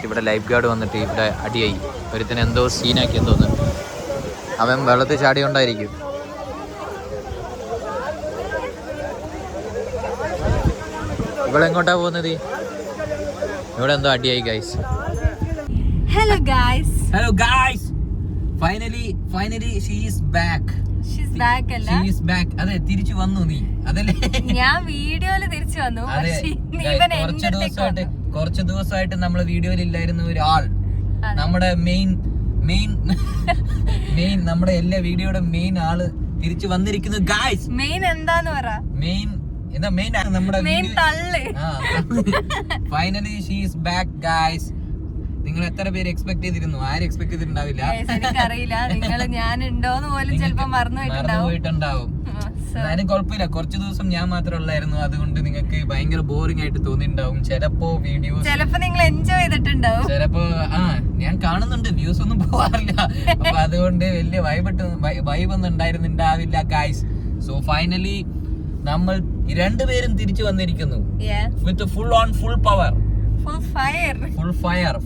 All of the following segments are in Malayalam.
ഇവിടെ ലൈഫ് ഗാർഡ് വന്നിട്ട് ഇവിടെ അടിയായി. ഒരുത്തിന് എന്തോ സീനാക്കി എന്തോന്ന്. അവൻ വെള്ളത്തിൽ ചാടിയോണ്ടായിരിക്കും. ഇവിടെ എങ്ങോട്ടാ പോകുന്നത്? ഇവിടെ എന്തോ അടിയായി guys. Hello guys. Hello guys. Finally she is back. അതെ, തിരിച്ചു വന്നു നീ. അതല്ലേ ഞാൻ വീഡിയോയില് തിരിച്ചു വന്നു. കുറച്ച് ദിവസമായിട്ട് നമ്മള് വീഡിയോയിൽ ഇല്ലായിരുന്ന ഒരാൾ, നമ്മുടെ മെയിൻ നമ്മുടെ എല്ലാ വീഡിയോയുടെ മെയിൻ ആള് തിരിച്ചു വന്നിരിക്കുന്നു ഗൈസ്. മെയിൻ എന്താന്ന് പറ. മെയിൻ ആണ് നമ്മുടെ finally she is back guys. നിങ്ങൾ എത്ര പേര് എക്സ്പെക്ട് ചെയ്തിരുന്നു? ആരും എക്സ്പെക്ട് ചെയ്തിട്ടുണ്ടാവില്ല. എനിക്കറിയില്ല, നിങ്ങൾ ഞാൻ ഉണ്ടോന്ന് പോലും ചിലപ്പോ മറന്നുപോയിട്ടുണ്ടാവും. എന്നാലും കുഴപ്പമില്ല, കുറച്ച് ദിവസം ഞാൻ മാത്രമേ ഉള്ളായിരുന്നു. അതുകൊണ്ട് നിങ്ങൾക്ക് ഭയങ്കര ബോറിംഗ് ആയിട്ട് തോന്നിയിട്ടുണ്ടാവും. ചിലപ്പോ നിങ്ങൾ എൻജോയ് ചെയ്തിട്ടുണ്ടാവും. ചിലപ്പോ ഞാൻ കാണുന്നുണ്ട്, വ്യൂസ് ഒന്നും പോവാറില്ല. അപ്പൊ അതുകൊണ്ട് വലിയ വൈബ് ഒന്നും ഉണ്ടായിരുന്നുണ്ടാവില്ല ഗൈസ്. സോ ഫൈനലി നമ്മൾ രണ്ടുപേരും തിരിച്ചു വന്നിരിക്കുന്നു with full power.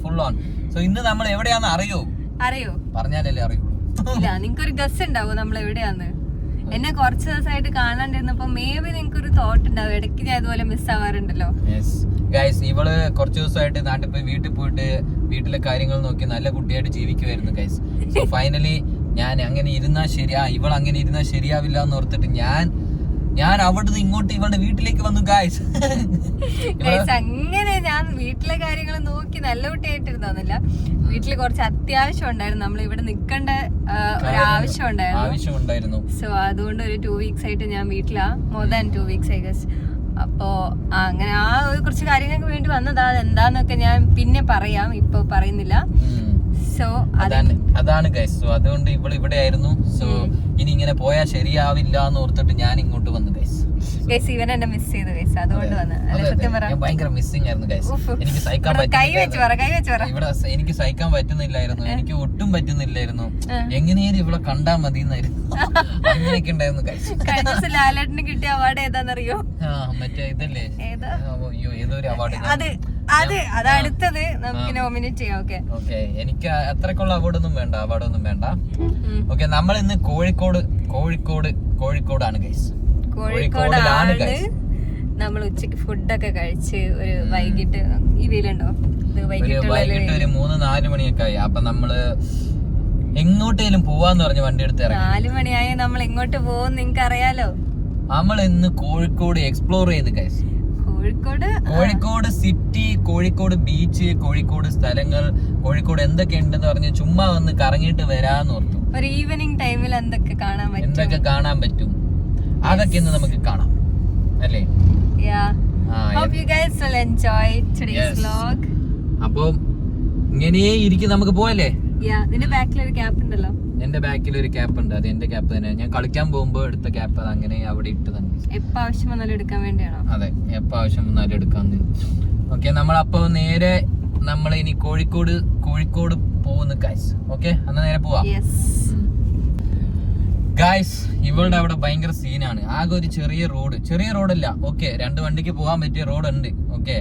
Full on. So ഇന്ന് നമ്മൾ എവിടെയാന്ന് അറിയോ? പറഞ്ഞാലല്ലേ അറിയൂ. ഇല്ല, നിങ്ങൾക്കൊരു ഗസ് ഉണ്ടാവും നമ്മൾ എവിടെയാന്ന്. എന്നെ കുറച്ച് ദിവസമായിട്ട് കാണാണ്ടിരുന്നപ്പോ മേ ബി നിങ്ങൾക്ക് ഒരു തോട്ട് ഉണ്ടാവും, ഇടയ്ക്ക് ഞാൻ ഇതുപോലെ മിസ് ആവാറുണ്ടല്ലോ. ഗൈസ്, ഇവള് കുറച്ച് ദിവസമായിട്ട് നാട്ടിൽ പോയി വീട്ടിൽ പോയിട്ട് വീട്ടിലെ കാര്യങ്ങൾ നോക്കി നല്ല കുട്ടിയായിട്ട് ജീവിക്കുമായിരുന്നു ഗൈസ്. സോ ഫൈനലി ഞാൻ അങ്ങനെ ഇരുന്നാ ഇവൾ അങ്ങനെ ഇരുന്നാ ശരിയാവില്ല എന്ന് ഓർത്തിട്ട് ഞാൻ അവിടുന്ന് ഇങ്ങോട്ട് ഇവളുടെ വീട്ടിലേക്ക് വന്നു ഗൈസ്. അങ്ങനെ ഞാൻ വീട്ടിലെ കാര്യങ്ങൾ നോക്കി നല്ല കുട്ടിയായിട്ടിരുന്നില്ല. വീട്ടില് കുറച്ച് അത്യാവശ്യം ഉണ്ടായിരുന്നു, നമ്മൾ ഇവിടെ നിൽക്കേണ്ട ഒരു ആവശ്യം ഉണ്ടായിരുന്നു. സോ അതുകൊണ്ട് ഒരു 2 weeks ആയിട്ട് ഞാൻ വീട്ടിലാ. മോർ ദാൻ 2 weeks ആയി ഗസ്. അപ്പോ അങ്ങനെ ആ കുറച്ച് കാര്യങ്ങൾക്ക് വേണ്ടി വന്നതാ. അതെന്താന്നൊക്കെ ഞാൻ പിന്നെ പറയാം, ഇപ്പൊ പറയുന്നില്ല. സോ അതാണ് ഗൈസ്. സോ അതുകൊണ്ട് ഇവിടെ ആയിരുന്നു. സോ ഇനി ഇങ്ങനെ പോയാൽ ശരിയാവില്ല എന്ന് ഓർത്തിട്ട് ഞാൻ ഇങ്ങോട്ട് വന്നു ഗൈസ്. ഇവൻ എന്നെ മിസ് ചെയ്തു ഗൈസ്, അതുകൊണ്ട് ഭയങ്കര മിസ്സിംഗ് ആയിരുന്നു ഗൈസ്. എനിക്ക് സഹിക്കാൻ പറ്റുന്നില്ലായിരുന്നു. എനിക്ക് ഒട്ടും പറ്റുന്നില്ലായിരുന്നു. എങ്ങനെയാലും ഇവിടെ കണ്ടാ മതി എന്നായിരുന്നു. അങ്ങനെയൊക്കെ ഉണ്ടായിരുന്നു ഗൈസ്. ലാലേട്ടന് കിട്ടിയ അവാർഡ് ഏതാന്നറിയോ? മറ്റേ ഇതല്ലേ, ഏതോ ഒരു അവാർഡ്. അത് അടുത്തത് നമുക്ക് നോമിനേറ്റ് ചെയ്യാം. ഓക്കെ, എനിക്ക് അത്രക്കുള്ള അവാർഡൊന്നും വേണ്ട. ഓക്കെ, നമ്മൾ ഇന്ന് കോഴിക്കോടാണ് ഗൈസ്. കോഴിക്കോടാണ് നമ്മൾ ഉച്ചക്ക് ഫുഡൊക്കെ കഴിച്ച് ഒരു വൈകിട്ട് ഇതിലുണ്ടോ വൈകിട്ട് ഒരു 3-4 മണിയൊക്കെ ആയി. അപ്പൊ നമ്മള് എങ്ങോട്ടേലും പോവാന്ന് പറഞ്ഞ് വണ്ടി എടുത്ത് 4 മണിയായി. നമ്മൾ എങ്ങോട്ട് പോകും നിങ്ങക്ക് അറിയാലോ. നമ്മൾ ഇന്ന് കോഴിക്കോട് എക്സ്പ്ലോർ ചെയ്ത് guys. Kozhikode city, Kozhikode beach, Kozhikode സ്ഥലങ്ങൾ, കോഴിക്കോട് എന്തൊക്കെ ഉണ്ടെന്ന് പറഞ്ഞ് ചുമ്മാ വന്ന് കറങ്ങിയിട്ട് വരാന്ന് ഓർത്തു. ഒരു ഈവനിങ് ടൈമിൽ എന്തൊക്കെ കാണാൻ പറ്റും അതൊക്കെ ഇന്ന് നമുക്ക് കാണാം അല്ലേ? അപ്പൊ ഇങ്ങനെ ഇരിക്കും, നമുക്ക് പോവല്ലേ? നിന്റെ ബാക്കിൽ ഒരു ക്യാപ്പ് ഉണ്ടല്ലോ. എന്റെ ബാക്കിൽ ഒരു ക്യാപ്പ് ഉണ്ട്, അത് എന്റെ ക്യാപ്പ് തന്നെ. ഞാൻ കളിക്കാൻ പോകുമ്പോ എടുത്ത ക്യാപ്പ്, അത് അങ്ങനെ അവിടെ ഇട്ട് തന്നെ. എപ്പോ ആവശ്യം വന്നാലും എടുക്കാൻ വേണ്ടിയാണോ? അതെ, എപ്പോ ആവശ്യം വന്നാലും എടുക്കാന്ന്. ഓക്കെ, നമ്മളപ്പോ നേരെ നമ്മൾ ഇനി കോഴിക്കോട് പോകുന്നു ഗൈസ്. ഓക്കെ, അന്ന് നേരെ പോവാം ഗൈസ്. ഇവളുടെ അവിടെ ഭയങ്കര സീനാണ്. ആകെ ഒരു ചെറിയ റോഡല്ല. ഓക്കെ, 2 വണ്ടിക്ക് പോകാൻ പറ്റിയ റോഡ് ഉണ്ട്. ഓക്കെ,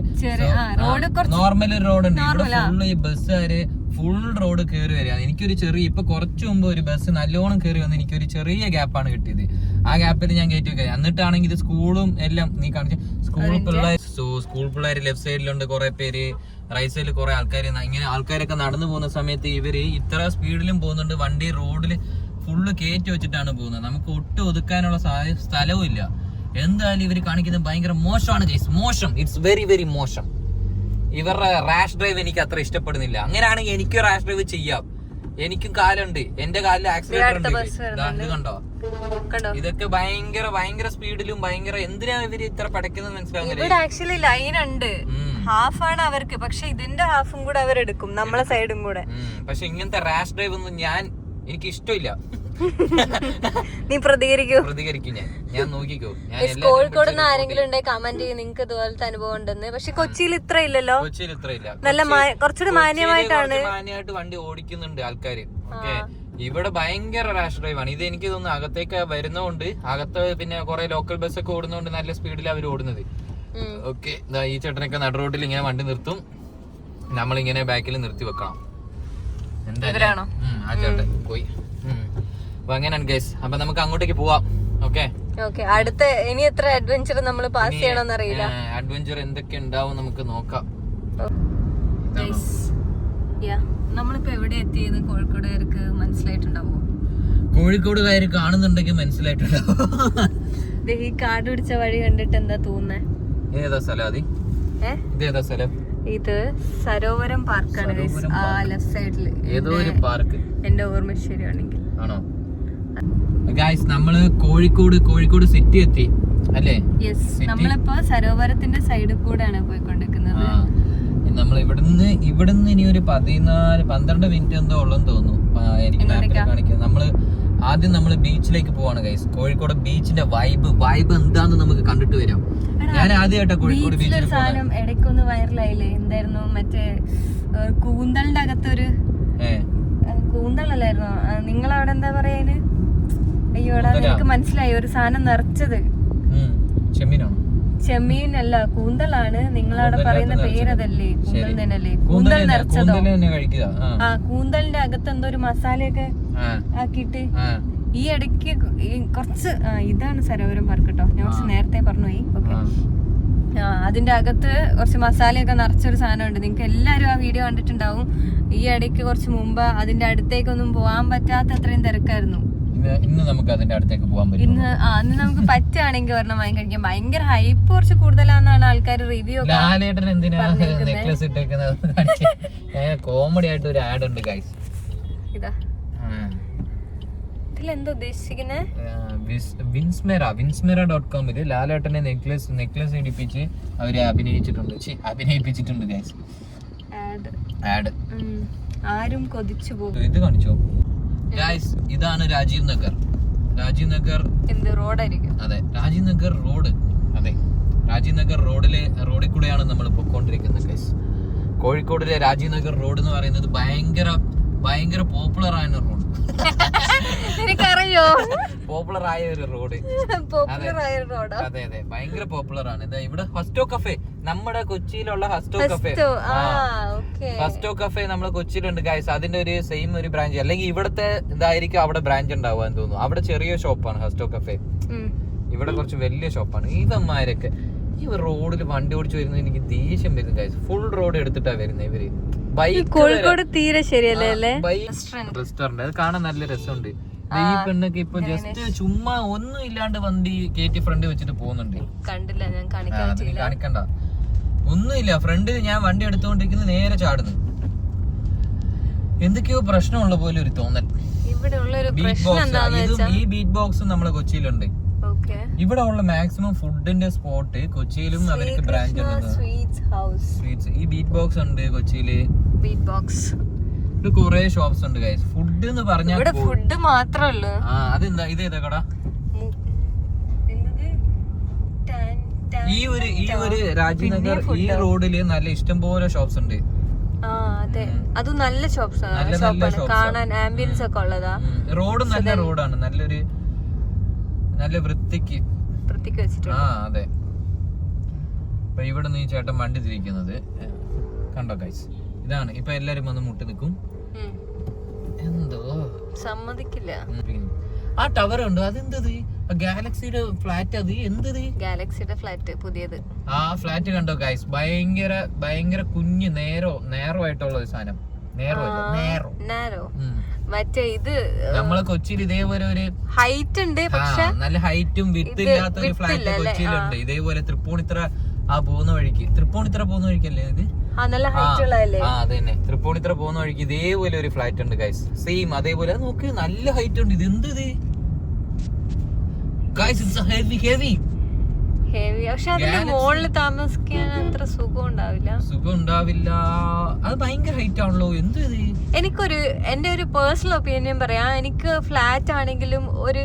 നോർമൽ റോഡ് ഉണ്ട്. ഇവിടെ ഫുള്ള് ഈ ബസ്സുകാര് ഫുൾ റോഡ് കയറി വരികയാണ്. എനിക്കൊരു ഇപ്പൊ കുറച്ചു മുമ്പ് ഒരു ബസ് നല്ലോണം കയറി വന്ന് എനിക്കൊരു ചെറിയ ഗ്യാപ്പാണ് കിട്ടിയത്. ആ ഗ്യാപ്പിൽ ഞാൻ കയറ്റി വെക്കുക. എന്നിട്ടാണെങ്കിൽ ഇത് സ്കൂളും എല്ലാം നീ കാണിച്ച സ്കൂൾ പിള്ളേർ ലെഫ്റ്റ് സൈഡിലുണ്ട് കുറെ പേര്, റൈറ്റ് സൈഡിൽ കുറെ ആൾക്കാർ. ഇങ്ങനെ ആൾക്കാരൊക്കെ നടന്നു പോകുന്ന സമയത്ത് ഇവര് ഇത്ര സ്പീഡിലും പോകുന്നുണ്ട്. വണ്ടി റോഡിൽ ഫുള്ള് കയറ്റി വെച്ചിട്ടാണ് പോകുന്നത്. നമുക്ക് ഒട്ടും ഒതുക്കാനുള്ള സ്ഥലവും ഇല്ല. എന്തായാലും ഇവര് കാണിക്കുന്നത് ഭയങ്കര മോശമാണ് ഗൈസ്. മോശം, ഇറ്റ്സ് വെരി വെരി മോശം. ഇവരുടെ റാഷ് ഡ്രൈവ് എനിക്ക് അത്ര ഇഷ്ടപ്പെടുന്നില്ല. അങ്ങനെയാണെങ്കിൽ എനിക്കും റാഷ് ഡ്രൈവ് ചെയ്യാം. എനിക്കും കാലുണ്ട്, എന്റെ കാലിൽ ആക്സിലേറ്റർ ഉണ്ട്. കണ്ടോ, ഇതൊക്കെ ഭയങ്കര സ്പീഡിലും എന്തിനാ ഇവര് ഇത്ര പടയ്ക്കുന്നത് മനസ്സിലാവുന്നില്ല. ആക്ച്വലി ലൈൻ ഉണ്ട്, ഹാഫ് ആണ് അവർക്ക്. പക്ഷെ ഇതിന്റെ ഹാഫും കൂടെ അവരെടുക്കും, നമ്മളെ സൈഡും കൂടെ. പക്ഷെ ഇങ്ങനത്തെ റാഷ് ഡ്രൈവ് ഒന്നും എനിക്ക് ഇഷ്ടമില്ല. നീ പ്രതികരിക്കും ഞാൻ നോക്കിക്കോ. കോഴിക്കോട് നിന്ന് ആരെങ്കിലും ഉണ്ടെങ്കിൽ കമന്റ് ചെയ്യും നിങ്ങൾക്ക് ഇതുപോലത്തെ അനുഭവം ഉണ്ടെന്ന്. പക്ഷെ കൊച്ചിയിൽ ഇത്ര ഇല്ലല്ലോ. നല്ല കുറച്ചുകൂടി മാന്യമായിട്ട് വണ്ടി ഓടിക്കുന്നുണ്ട് ആൾക്കാര്. ഓക്കെ, ഇവിടെ ഭയങ്കര റാഷ് ഡ്രൈവ് ആണ്. ഇത് എനിക്ക് തോന്നുന്നു അകത്തേക്ക് വരുന്നോണ്ട്, അകത്ത് പിന്നെ കുറെ ലോക്കൽ ബസ് ഒക്കെ ഓടുന്നോണ്ട് നല്ല സ്പീഡിൽ അവർ ഓടുന്നത്. ഓക്കെ, ഈ ചേട്ടനൊക്കെ നട റോഡിൽ ഇങ്ങനെ വണ്ടി നിർത്തും. നമ്മളിങ്ങനെ ബാക്കിൽ നിർത്തി വെക്കണം. ഇവരാണോ? ആ ചേട്ടൻ പോയി. അപ്പൊ അങ്ങനെയാണ് ഗൈസ്. അപ്പൊ നമുക്ക് അങ്ങോട്ടേക്ക് പോവാം. ഓക്കെ അടുത്ത ഇനി എത്ര അഡ്വഞ്ചർ നമ്മൾ പാസ് ചെയ്യണമെന്ന് അറിയില്ല. അഡ്വഞ്ചർ എന്തൊക്കെ ഉണ്ടാവും നമുക്ക് നോക്കാം. നമ്മളിപ്പോ എവിടെ എത്തിയെന്ന് കോഴിക്കോടുകാർക്ക് മനസ്സിലായിട്ടുണ്ടാവോ? കോഴിക്കോടുകാര് കാണുന്നുണ്ടെങ്കിൽ മനസ്സിലായിട്ടുണ്ടാവും. ഈ കാട് പിടിച്ച വഴി കണ്ടിട്ട് എന്താ തോന്നുന്നേ? ഏതാ സ്ഥലം? ഇതേതാ സ്ഥലം? ഇത് സരോവരം പാർക്കാണ് ആ ലെഫ്റ്റ് സൈഡില്. ഏതോ ഒരു പാർക്ക് എന്റെ ഓർമ്മ ശരിയാണെങ്കിൽ. ആണോ ഗൈസ്? നമ്മള് കോഴിക്കോട് സിറ്റി എത്തി അല്ലേ? യെസ്, നമ്മളിപ്പോ സരോവരത്തിന്റെ സൈഡിൽ കൂടെയാണ് പോയിക്കൊണ്ടിരിക്കുന്നത്. നമ്മൾ ഇവിടുന്ന് ഇനി ഒരു 12 മിനിറ്റ് എന്തോ ഉള്ളെന്ന് തോന്നുന്നു എനിക്ക് മാപ്പിൽ കാണിക്കുന്നത്. ആദ്യം നമ്മള് ബീച്ചിലേക്ക് പോവാണ് ഗൈസ്. കോഴിക്കോട് ബീച്ചിന്റെ വൈബ് എന്താന്ന് നമുക്ക് കണ്ടിട്ട് വരാം. ഞാൻ ആദ്യമായിട്ടാ കോഴിക്കോട് ബീച്ചിൽ സാധനം ഇടയ്ക്കൊന്ന് വൈറലായില്ലേ? എന്തായിരുന്നു മറ്റേ കൂന്തളിന്റെ അകത്തൊരു കൂന്തളല്ലായിരുന്നോ? നിങ്ങളവിടെ എന്താ പറയാ? അയ്യോടാ, എനിക്ക് മനസ്സിലായി. ഒരു സാധനം നിറച്ചത് ചെമ്മീനല്ല, കൂന്തളാണ്. നിങ്ങളവിടെ പറയുന്ന പേരതല്ലേ? കൂന്തൽ തന്നെയല്ലേ? കൂന്തൽ നിറച്ചതോ? കൂന്തലിന്റെ അകത്ത് എന്തോ ഒരു മസാലയൊക്കെ ആക്കിയിട്ട് ഈ ഇടയ്ക്ക് കുറച്ച് ഇതാണ് സരോവരം പാർക്ക് കേട്ടോ. ഞാൻ കുറച്ച് നേരത്തെ പറഞ്ഞു പോയി. ഓക്കെ, അതിന്റെ അകത്ത് കുറച്ച് മസാലയൊക്കെ നിറച്ചൊരു സാധനമുണ്ട്. നിങ്ങൾക്ക് എല്ലാരും ആ വീഡിയോ കണ്ടിട്ടുണ്ടാവും. ഈ ഇടയ്ക്ക് കുറച്ച് മുമ്പ് അതിന്റെ അടുത്തേക്കൊന്നും പോകാൻ പറ്റാത്ത അത്രയും തിരക്കായിരുന്നു. ഇന്ന് നമുക്ക് അതിന്റെ അടുത്തേക്ക് പോകാൻ പറ്റും. ഇന്ന് നമുക്ക് പറ്റുകയാണെങ്കിൽ ഒരെണ്ണം വാങ്ങി കഴിക്കാം. ഭയങ്കര ഹൈപ്പ് കുറച്ച് കൂടുതലാന്നാണ് ആൾക്കാർ റിവ്യൂ. കോമഡി ആയിട്ട് ഒരു ആഡ് ഉണ്ട് ഗൈസ്. ഇതാ ഇതിലെന്താ ഉദ്ദേശിക്കുന്നത്? vinsmera.com ലാലേട്ടനെ നെക്ലസ് ഇടിപ്പിച്ച് അവരെ അഭിനയിപ്പിച്ചിട്ടുണ്ട് ഗൈസ്. ആഡ് ആരും കൊതിച്ചു പോകും. ഇത് കാണിച്ചോ ഗൈസ്? ഇതാണ് രാജീവ് നഗർ എന്ത് റോഡായിരിക്കും? അതെ, രാജീവ് നഗർ റോഡ്. അതെ, രാജീവ് നഗർ റോഡിൽ കൂടെയാണ് നമ്മൾ പൊക്കോണ്ടിരിക്കുന്നത് ഗൈസ്. കോഴിക്കോടിലെ രാജീവ് നഗർ റോഡ് എന്ന് പറയുന്നത് ഭയങ്കര പോപ്പുലർ ആയ റോഡ്. എനിക്കറിയോ, പോപ്പുലർ ആയ ഒരു റോഡ്. അതെ, ഭയങ്കര പോപ്പുലർ ആണ്. ഇവിടെ ഹസ്റ്റോ കഫേ, നമ്മുടെ കൊച്ചിയിലുള്ള ഹസ്റ്റോ കഫേ നമ്മുടെ കൊച്ചിയിലുണ്ട് ഗൈസ്. അതിന്റെ ഒരു സെയിം ഒരു ബ്രാഞ്ച്, അല്ലെങ്കിൽ ഇവിടത്തെ ഇതായിരിക്കും അവിടെ ബ്രാഞ്ച് ഉണ്ടാവാൻ തോന്നുന്നു. അവിടെ ചെറിയ ഷോപ്പാണ് ഹസ്റ്റോ കഫേ, ഇവിടെ കുറച്ച് വലിയ ഷോപ്പാണ്. ഇവന്മാരൊക്കെ ഈ റോഡിൽ വണ്ടി ഓടിച്ചു വരുന്നത് എനിക്ക് ദേഷ്യം വരുന്നു ഗൈസ്. ഫുൾ റോഡ് എടുത്തിട്ടാ വരുന്നത് ഇവര്. കോഴിക്കോട് തീരെ ശരിയല്ലേ? റെസ്റ്റോറന്റ് അത് കാണാൻ നല്ല രസമുണ്ട്. ഈ പെണ്ണൊക്കെ ഇപ്പൊ ജസ്റ്റ് ചുമ്മാ ഒന്നും ഇല്ലാണ്ട് വണ്ടി കയറ്റി ഫ്രണ്ട് വെച്ചിട്ട് പോകുന്നുണ്ട്. കണ്ടില്ല, ഞാൻ കാണിക്കണ്ട, ഒന്നുമില്ല. ഫ്രണ്ടിൽ ഞാൻ വണ്ടി എടുത്തുകൊണ്ടിരിക്കുന്ന നേരെ ചാടുന്നു. എന്തൊക്കെയോ പ്രശ്നമുള്ള പോലെ ഒരു തോന്നൽ. ഈ ബീറ്റ് ബോക്സ് നമ്മളെ കൊച്ചിയിലുണ്ട്. ഇവിടെ ഉള്ള മാക്സിമം ഫുഡിന്റെ സ്പോട്ട് കൊച്ചിയിലും അവർക്ക് ബ്രാഞ്ച് ഉണ്ട്. ഈ ബീറ്റ് ബോക്സ് ഉണ്ട് കൊച്ചിയില്. കുറെ ഷോപ്സ് ഉണ്ട് ഗൈസ്. ഫുഡ് എന്ന് പറഞ്ഞാൽ ഫുഡ് മാത്രമല്ല. അതെന്താ ഇതേതാ കട? ഈ ഒരു രാജീവ് നഗർ ഈ റോഡില് നല്ല ഇഷ്ടം പോലെ ഷോപ്സ് ഉണ്ട്. അതെ, അത് നല്ല ഷോപ്സ് കാണാൻ, ആംബിയൻസ് ഒക്കെ ഉള്ളതാ. റോഡ് നല്ല റോഡാണ്, നല്ല വൃത്തിക്ക് വെച്ചിട്ടുണ്ട്. അതെ. അപ്പൊ ഇവിടെ നിന്ന് ഈ ചേട്ടൻ വണ്ടി തിരിക്കുന്നത് കണ്ടോ ഗൈസ്? ഇതാണ് ഇപ്പൊ എല്ലാരും വന്ന് മുട്ടി നിൽക്കും. എന്തോ സമ്മതിക്കില്ല. ആ ടവർ ഉണ്ട്, അതെന്തത്? ഗാലക്സിയുടെ ഫ്ലാറ്റ്. അത് എന്തത്? ഗാലക്സിയുടെ ഫ്ലാറ്റ് പുതിയത്. ആ ഫ്ലാറ്റ് കണ്ടോ ഗൈസ്? ഭയങ്കര കുഞ്ഞ് നേരോ ആയിട്ടുള്ള ഒരു സാധനം. നേരോ മറ്റേ ഇത് നമ്മളെ കൊച്ചിയിൽ ഇതേപോലെ ഒരു ഹൈറ്റ് ഉണ്ട്, പക്ഷെ നല്ല ഹൈറ്റും വിത്ത് ഇല്ലാത്ത ഒരു ഫ്ലാറ്റ് കൊച്ചിയിലുണ്ട്. ഇതേപോലെ തൃപ്പൂണിത്തറ പോകുന്ന വഴിക്കല്ലേ ഇത്? അതന്നെ, തൃപ്പൂണിത്തറ പോകുന്ന വഴിക്ക് ഇതേപോലെ ഒരു ഫ്ലാറ്റ് ഉണ്ട് ഗൈസ്. സെയിം അതേപോലെ. നോക്ക്, നല്ല ഹൈറ്റ് ഉണ്ട്. ഇത് എന്തത് ഗൈസ്? It's heavy. പക്ഷെ അതിന്റെ മുകളിൽ താമസിക്കാൻ അത്ര സുഖം ഉണ്ടാവില്ല. അത് ഭയങ്കര ഹൈറ്റ് ആണല്ലോ. എന്ത് എന്റെ ഒരു പേഴ്സണൽ ഒപ്പീനിയൻ പറയാം. എനിക്ക് ഫ്ലാറ്റ് ആണെങ്കിലും ഒരു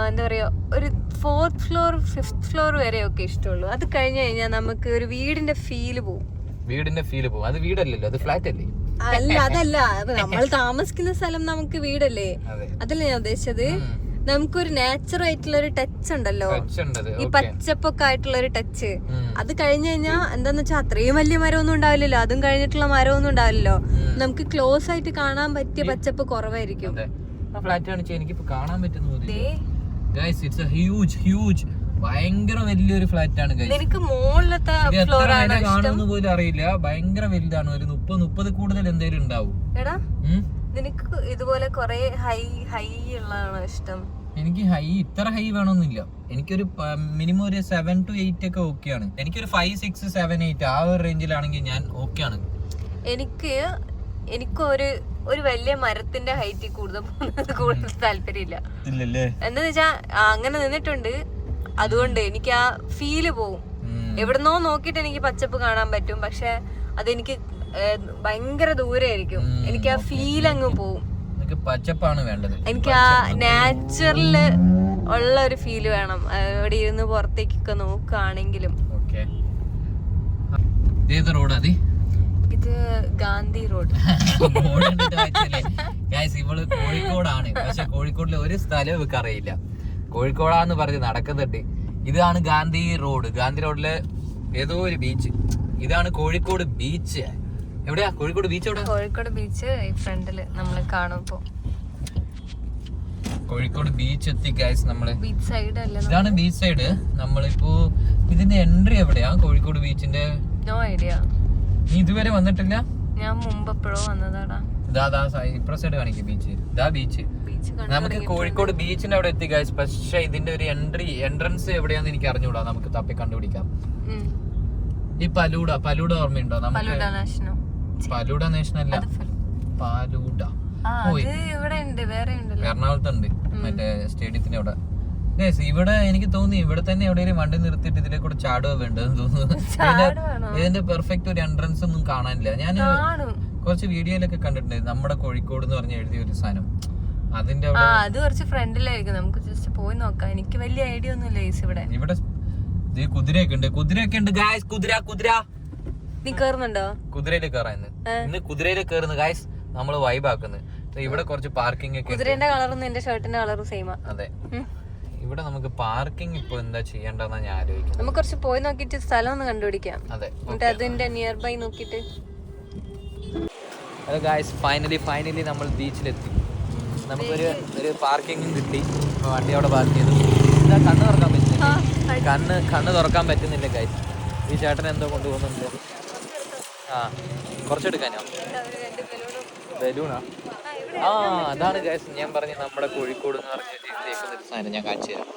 എന്താ പറയാ, ഒരു 4th ഫ്ലോർ 5th ഫ്ലോർ വരെയൊക്കെ ഇഷ്ടമുള്ളൂ. അത് കഴിഞ്ഞു കഴിഞ്ഞാൽ നമുക്ക് ഒരു വീടിന്റെ ഫീല് പോകും. അത് വീടല്ലല്ലോ, അത് ഫ്ലാറ്റ് അല്ലേ? അതല്ല, നമ്മൾ താമസിക്കുന്ന സ്ഥലം നമുക്ക് വീടല്ലേ? അതല്ലേ ഞാൻ ഉദ്ദേശിച്ചത്. നമുക്കൊരു നാച്ചുറൽ ആയിട്ടുള്ള ഒരു ടച്ച് ഉണ്ടല്ലോ, ഈ പച്ചപ്പൊക്കെ ആയിട്ടുള്ള ഒരു ടച്ച്. അത് കഴിഞ്ഞു കഴിഞ്ഞാൽ എന്താന്ന് വെച്ചാൽ അത്രയും വലിയ മരമൊന്നും ഉണ്ടാവില്ലല്ലോ, അതും കഴിഞ്ഞിട്ടുള്ള മരമൊന്നും ഉണ്ടാവില്ലല്ലോ. നമുക്ക് ക്ലോസ് ആയിട്ട് കാണാൻ പറ്റിയ പച്ചപ്പ് കുറവായിരിക്കും. ഭയങ്കര വലിയൊരു ഫ്ലാറ്റ് ആണ്. എനിക്ക് മുകളിലത്തെ കാണുന്ന പോലും അറിയില്ല, ഭയങ്കര വലുതാണ്. ഒരു 30 കൂടുതൽ എന്തെങ്കിലും ഉണ്ടാവും. എടാ നിനക്ക് ഇതുപോലെ കൊറേ ഹൈ ഉള്ളതാണോ ഇഷ്ടം? എനിക്ക് ഇത്ര ഹൈ വേണമെന്നില്ല. എനിക്കൊരു മിനിമം ഒരു 7 to 8 ഒക്കെ ഓക്കെയാണ്. എനിക്കൊരു 5, 6, 7, 8 ആ ഒരു റേഞ്ചിലാണെങ്കിൽ ഞാൻ ഓക്കെയാണ്. എനിക്ക് ഒരു വലിയ മരത്തിന്റെ ഹൈറ്റിൽ കൂടുതൽ താല്പര്യമില്ല. എന്താന്ന് വെച്ചാ അങ്ങനെ നിന്നിട്ടുണ്ട്, അതുകൊണ്ട് എനിക്ക് ആ ഫീല് പോവും. എവിടുന്നോ നോക്കിട്ട് എനിക്ക് പച്ചപ്പ് കാണാൻ പറ്റും, പക്ഷെ അതെനിക്ക് ഭയങ്കര ദൂരെ ആയിരിക്കും. എനിക്ക് ആ ഫീൽ അങ്ങ് പോവും. പച്ചപ്പാണ് വേണ്ടത്. എനിക്ക് ആ നാച്ചുറല് ഉള്ള ഒരു ഫീല് വേണം. അവിടെ ഇരുന്ന് പുറത്തേക്കൊക്കെ നോക്കുകയാണെങ്കിലും. ഇത് ഗാന്ധി റോഡ്. ഇവള് കോഴിക്കോടാണ്, പക്ഷെ കോഴിക്കോടിലെ ഒരു സ്ഥലം ഇവർക്ക് അറിയില്ല. കോഴിക്കോടാന്ന് പറഞ്ഞ് നടക്കുന്നുണ്ട്. ഇതാണ് ഗാന്ധി റോഡ്. ഗാന്ധി റോഡിലെ ഏതോ ഒരു ബീച്ച്. ഇതാണ് കോഴിക്കോട് ബീച്ച്. എവിടെയാ കോഴിക്കോട് ബീച്ച്? എവിടെ? കോഴിക്കോട് ബീച്ച് ഈ ഫ്രണ്ടില് നമ്മൾ കാണുമ്പോ കോഴിക്കോട് ബീച്ച് എത്തി ഗൈസ്. നമ്മള് ബീച്ച് സൈഡ് അല്ല, ഇതാണ് ബീച്ച് സൈഡ്. നമ്മളിപ്പോ ഇതിന്റെ എൻട്രി എവിടെയാ കോഴിക്കോട് ബീച്ചിന്റെ? No idea. നീ ഇതുവരെ വന്നിട്ടില്ല? ഞാൻ മുമ്പ് എപ്പോഴോ വന്നതാടാ. ഇപ്പുറ സൈഡ് കാണിക്കും ബീച്ച്. ഇതാ ബീച്ച്. നമുക്ക് കോഴിക്കോട് ബീച്ചിന്റെ അവിടെ എത്തി ഗൈസ്. പക്ഷെ ഇതിന്റെ ഒരു എൻട്രൻസ് എവിടെയാന്ന് എനിക്ക് അറിഞ്ഞൂടാ. നമുക്ക് തപ്പി കണ്ടുപിടിക്കാം. ഈ പലൂഡ ഓർമ്മയുണ്ടോ? പലൂഡ നാഷണൽ അല്ല, പാലൂഡ എറണാകുളത്തുണ്ട്, മറ്റേ സ്റ്റേഡിയത്തിന്റെ അവിടെ. ഇവിടെ എനിക്ക് തോന്നി ഇവിടെ തന്നെ എവിടെയെങ്കിലും വണ്ടി നിർത്തിയിട്ട് ഇതിലെ കൂടെ ചാടുക വേണ്ടതെന്ന് തോന്നുന്നു. ഇതിന്റെ പെർഫെക്റ്റ് ഒരു എൻട്രൻസ് ഒന്നും കാണാനില്ല. ഞാൻ കുറച്ച് വീഡിയോയിലൊക്കെ കണ്ടിട്ടുണ്ട്, നമ്മുടെ കോഴിക്കോട് എന്ന് പറഞ്ഞ എഴുതിയ ഒരു സാധനം. അതിന്റെ അത് കുറച്ച് ഫ്രണ്ടിലായിരിക്കും, നമുക്ക് ജസ്റ്റ് പോയി നോക്കാം. എനിക്ക് വലിയ ഐഡിയ ഒന്നുമില്ല. ഇവിടെ കുതിരയൊക്കെ ഉണ്ട് ഗായ്സ്. കുതിര നീ കേറുന്നുണ്ടോ? കുതിരയില് കയറാൻ ഇന്ന് കുതിരയില് കയറുന്നു ഗായ്സ്. നമ്മള് വൈബാക്കുന്നു. ഇവിടെ കുറച്ച് പാർക്കിംഗ് ഒക്കെ. കുതിരയുടെ കളറും എന്റെ ഷർട്ടിന്റെ കളറും സെയിം. അതെ. ഇവിടെ നമുക്ക് പാർക്കിംഗ് ഇപ്പൊ എന്താ ചെയ്യേണ്ടെന്നാ ഞാൻ ആലോചിക്കുന്നത്. നമുക്ക് കുറച്ച് പോയി നോക്കിട്ട് സ്ഥലം ഒന്ന് കണ്ടുപിടിക്കാം. അതെ, എന്നിട്ട് അതിന്റെ നിയർ ബൈ നോക്കിട്ട്. ഹലോ ഗായ്സ്, ഫൈനലി നമ്മൾ ബീച്ചിലെത്തി. നമുക്കൊരു പാർക്കിംഗും കിട്ടി. വണ്ടി അവിടെ പാർക്ക് ചെയ്തു. എന്താ കണ്ണ് തുറക്കാൻ പറ്റുന്നില്ല? കണ്ണ് തുറക്കാൻ പറ്റുന്നില്ല ഗായ്സ്. ഈ ചേട്ടൻ എന്തോ കൊണ്ടുപോകുന്നുണ്ട്. കുറച്ചെടുക്കാനോ? ബലൂണാ? അതാണ് ഗൈസ് ഞാൻ പറഞ്ഞ നമ്മുടെ കോഴിക്കോട് എന്ന് പറഞ്ഞ സാധനം ഞാൻ കാണിച്ചു തരാം.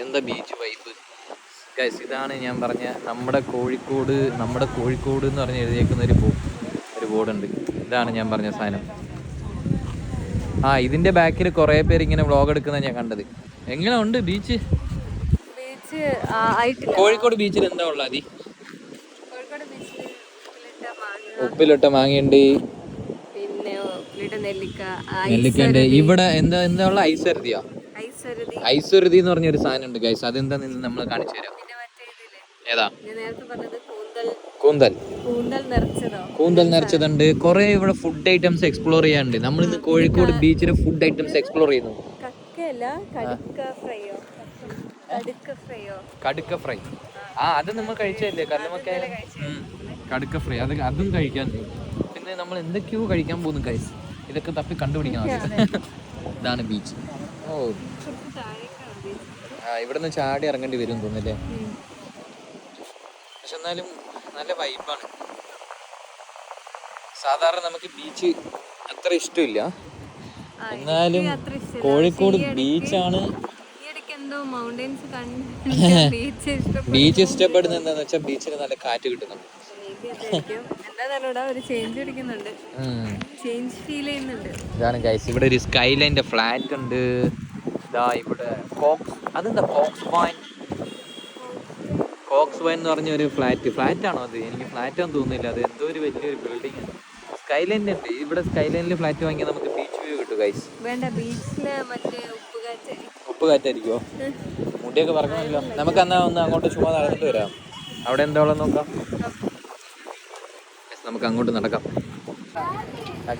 എന്താ ബീച്ച് വൈബ് ഗൈസ്. ഇതാണ് ഞാൻ പറഞ്ഞ നമ്മുടെ കോഴിക്കോട് എന്ന് പറഞ്ഞ് എഴുതിയേക്കുന്ന ഒരു ബോർഡുണ്ട്. ഇതാണ് ഞാൻ പറഞ്ഞ സാധനം. ഇതിന്റെ ബാക്കിൽ കുറെ പേര് ഇങ്ങനെ വ്ളോഗ് എടുക്കുന്ന ഞാൻ കണ്ടത്. എങ്ങനെ ഉണ്ട് ബീച്ച്? കോഴിക്കോട് ബീച്ചിൽ എന്താ ഉള്ളത്? ഉപ്പിലിട്ട മാങ്ങയുണ്ട്, നെല്ലിക്കണ്ട്. ഇവിടെ എന്താ ഉള്ള ഐശ്വര്യതിയോ? ഐശ്വര്യതി എന്ന് പറഞ്ഞൊരു സാധനം ഉണ്ട് ഗൈസ്. അതെന്താ നമ്മൾ കാണിച്ചു തരാം. ഏതാ? കൂന്തൽ നിറച്ചതുണ്ട്. കുറെ ഇവിടെ ഫുഡ് ഐറ്റംസ് എക്സ്പ്ലോർ ചെയ്യാനുണ്ട്. നമ്മൾ ഇന്ന് കോഴിക്കോട് ബീച്ചിലെ ഫുഡ് ഐറ്റംസ് എക്സ്പ്ലോർ ചെയ്യുന്നു. കടുക്ക ഫ്രൈ. അത് നമ്മൾ കഴിച്ചല്ലേ കല്ലുമക്ക കടുക്ക ഫ്രൈ. അതും കഴിക്കാൻ. പിന്നെ നമ്മൾ എന്തൊക്കെയോ കഴിക്കാൻ പോകുന്നു ഗൈസ്. ഇതൊക്കെ തപ്പി കണ്ടുപിടിക്കണം. ഇതാണ് ബീച്ച്. ഇവിടുന്ന് ചാടി ഇറങ്ങേണ്ടി വരും തോന്നുന്നല്ലേ. പക്ഷെ എന്നാലും നല്ല വൈബാണ്. സാധാരണ നമുക്ക് ബീച്ച് അത്ര ഇഷ്ടമില്ല, എന്നാലും കോഴിക്കോട് ബീച്ചാണ്. ബീച്ച് ഇഷ്ടപ്പെടുന്നത് എന്താന്ന് വെച്ചാൽ ബീച്ചിൽ നല്ല കാറ്റ് കിട്ടുന്നുണ്ട്. ഇതാണ് ഗൈസ്. ഇവിടെ ഒരു സ്കൈലൈൻ്റെ ഫ്ലാറ്റ് ഉണ്ട്. ഇവിടെ അതെന്താ കോക്സ് വൈൻ എന്ന് പറഞ്ഞ ഒരു ഫ്ലാറ്റാണോ അത്? എനിക്ക് ഫ്ലാറ്റ് ആണെന്ന് തോന്നുന്നില്ല. അത് എന്തോ ഒരു വലിയൊരു ബിൽഡിംഗ് ആണ്. സ്കൈലൈൻ ഉണ്ട്. ഇവിടെ സ്കൈലൈനിൽ ഫ്ലാറ്റ് വാങ്ങിയാൽ നമുക്ക് ബീച്ച് വ്യൂ കിട്ടും ഗൈസ്. ഉപ്പ് കാറ്റായിരിക്കുമോ? മുടിയൊക്കെ പറഞ്ഞല്ലോ. നമുക്ക് എന്നാ ഒന്ന് അങ്ങോട്ട് ചുമ്മാ നടന്നിട്ട് വരാം. അവിടെ എന്താ ഉള്ളത് നോക്കാം. നമുക്ക് അങ്ങോട്ട് നടക്കാം.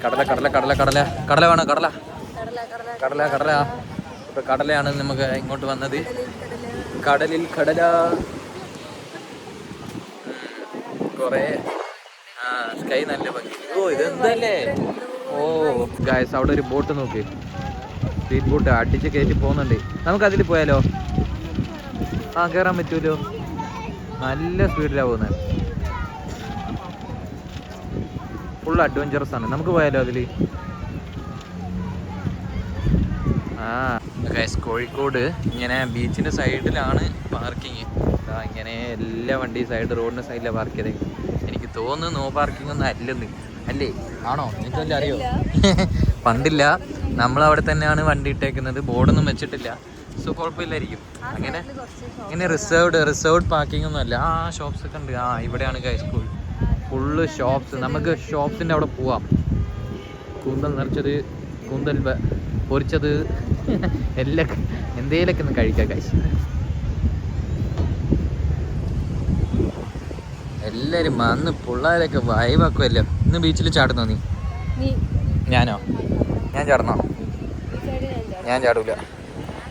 കടല വേണോ? കടല ഇപ്പൊ കടലയാണ് നമുക്ക് ഇങ്ങോട്ട് വന്നത്. കടലിൽ കടല കൊറേ സ്കൈ നല്ല ഭംഗി. ഓ ഇതെന്തല്ലേ. ഓ ഗായ്സ് അവിടെ ഒരു ബോട്ട് നോക്ക്, സ്പീഡ് ബോട്ട് അടിച്ച് കയറ്റി പോകുന്നുണ്ട്. നമുക്ക് അതിൽ പോയാലോ? ആ കയറാൻ പറ്റൂലോ, നല്ല സ്പീഡിലാണ് പോകുന്നത്. ഫുൾ അഡ്വഞ്ചറസ് ആണ്. നമുക്ക് പോയാലോ അതിൽ? ആ ഗൈസ് കോഴിക്കോട് ഇങ്ങനെ ബീച്ചിന്റെ സൈഡിലാണ് പാർക്കിങ്. ഇങ്ങനെ എല്ലാ വണ്ടി സൈഡ് റോഡിന്റെ സൈഡിലാണ് പാർക്ക് ചെയ്തത്. എനിക്ക് തോന്നുന്നു നോ പാർക്കിംഗ് ഒന്നും അല്ലെന്ന്. അല്ലേ? ആണോ? എനിക്ക് വല്ല അറിയോ? പണ്ടില്ല, നമ്മളവിടെ തന്നെയാണ് വണ്ടി ഇട്ടേക്കുന്നത്, ബോർഡൊന്നും വെച്ചിട്ടില്ല. സോ കുഴപ്പമില്ലായിരിക്കും. ഇങ്ങനെ റിസർവ്ഡ് പാർക്കിംഗ് ഒന്നും അല്ല. ആ ഷോപ്സ് ഒക്കെ ഉണ്ട്. ആ ഇവിടെയാണ് ഗൈസ് സ്കൂൾ, ഫുള്ള് ഷോപ്സ്. നമുക്ക് ഷോപ്സിൻ്റെ അവിടെ പോവാം. കൂന്തൽ നിറച്ചത്, കൂന്തൽ പൊരിച്ചത് എല്ലാം എന്തേലൊക്കെ ഒന്ന് കഴിക്കാം ഗൈസ്. എല്ലാരും വന്ന് പിള്ളേരൊക്കെ വൈബാക്കുമല്ലോ. ഇന്ന് ബീച്ചിൽ ചാടുന്നോ നീ? ഞാനോ? ഞാൻ ചാടണോ? ഞാൻ ചാടൂല.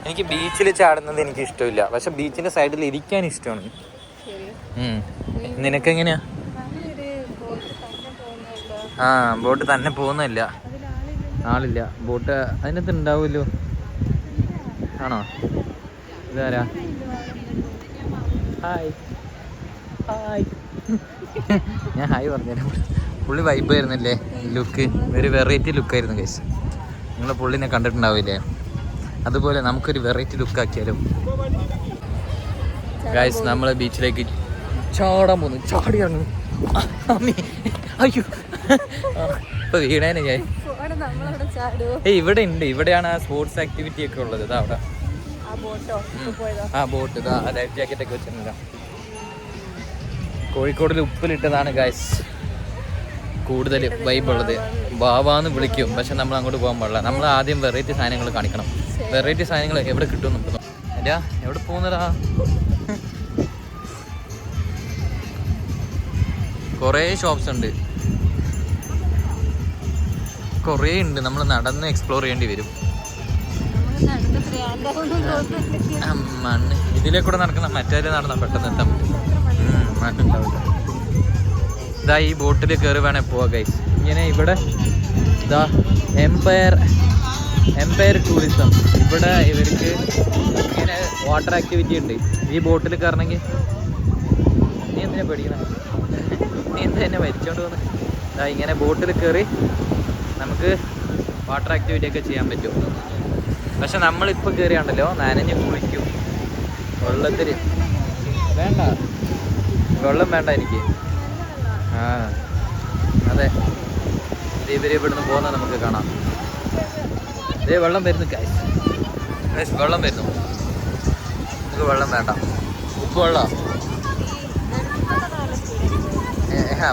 എനിക്ക് ബീച്ചിൽ ചാടുന്നത് എനിക്ക് ഇഷ്ടമില്ല. പക്ഷെ ബീച്ചിന്റെ സൈഡിൽ ഇരിക്കാൻ ഇഷ്ടമാണ്. നിനക്കെങ്ങനെയാ? ആ ബോട്ട് തന്നെ പോകുന്നില്ല, ആളില്ല. ബോട്ട് അതിനകത്ത് ഉണ്ടാവുമല്ലോ. ആണോ? ഇതാരാ? Hi hi. ഞാൻ ഹായ് പറഞ്ഞുതരാം. പുള്ളി വൈബായിരുന്നല്ലേ, ലുക്ക് ഒരു വെറൈറ്റി ലുക്കായിരുന്നു ഗൈസ്. നിങ്ങൾ പുള്ളിനെ കണ്ടിട്ടുണ്ടാവില്ലേ? അതുപോലെ നമുക്കൊരു വെറൈറ്റി ലുക്ക് ആക്കിയാലോ ഗൈസ്? നമ്മൾ ബീച്ചിലേക്ക് ചാടാൻ പോകുന്നു. ചാടി ഇറങ്ങുന്നു. അയ്യോ ഇപ്പൊ വീണേനെ ഞാൻ. ഇവിടെ ഉണ്ട്, ഇവിടെയാണ് ആ സ്പോർട്സ് ആക്ടിവിറ്റി ഒക്കെ ഉള്ളത്. ഇതാ അവിടെ ആ ബോട്ട്, ഇതാ ലൈഫ് ജാക്കറ്റ് ഒക്കെ വെച്ചിട്ടുണ്ടല്ലോ. കോഴിക്കോടിൽ ഉപ്പിലിട്ടതാണ് ഗൈസ് കൂടുതൽ വൈബുള്ളത്. ബാവാന്ന് വിളിക്കും, പക്ഷെ നമ്മൾ അങ്ങോട്ട് പോകാൻ പാടില്ല. നമ്മൾ ആദ്യം വെറൈറ്റി സാധനങ്ങൾ കാണിക്കണം. വെറൈറ്റി സാധനങ്ങൾ എവിടെ കിട്ടും നമുക്ക്? അല്ല എവിടെ പോകുന്നതാ? കുറേ ഷോപ്സ് ഉണ്ട്, കുറേ ഉണ്ട്. നമ്മൾ നടന്ന് എക്സ്പ്ലോർ ചെയ്യേണ്ടി വരും. മണ്ണ് ഇതിലേ കൂടെ നടക്കുന്ന മറ്റേ നടന്നാൽ പെട്ടെന്ന് എത്താൻ പറ്റും. മണ്ണുണ്ടാവില്ല. ഇതാ ഈ ബോട്ടിൽ കയറി വേണേ പോവാ ഗൈസ്. ഇങ്ങനെ ഇവിടെ ഇതാ എംപയർ ടൂറിസം. ഇവിടെ ഇവർക്ക് ഇങ്ങനെ വാട്ടർ ആക്ടിവിറ്റി ഉണ്ട്. ഈ ബോട്ടിൽ കയറണമെങ്കിൽ നീ എന്തിനാ പേടിക്കണം? നീ എന്താ എന്നെ വലിച്ചോണ്ട് പോകുന്നത്? ഇതാ ഇങ്ങനെ ബോട്ടിൽ കയറി നമുക്ക് വാട്ടർ ആക്ടിവിറ്റി ഒക്കെ ചെയ്യാൻ പറ്റും. പക്ഷെ നമ്മളിപ്പോൾ കയറിയാണ്ടല്ലോ നനഞ്ഞ് കുളിക്കും. വെള്ളത്തിൽ വേണ്ട, വെള്ളം വേണ്ട എനിക്ക്. ആ അതെ, ഇവര് ഇവിടുന്ന് പോകുന്നത് നമുക്ക് കാണാം. ഇതേ വെള്ളം വരുന്നു ഗൈസ്, വെള്ളം വരുന്നു. നമുക്ക് വെള്ളം വേണ്ട, ഉപ്പ് വെള്ളം.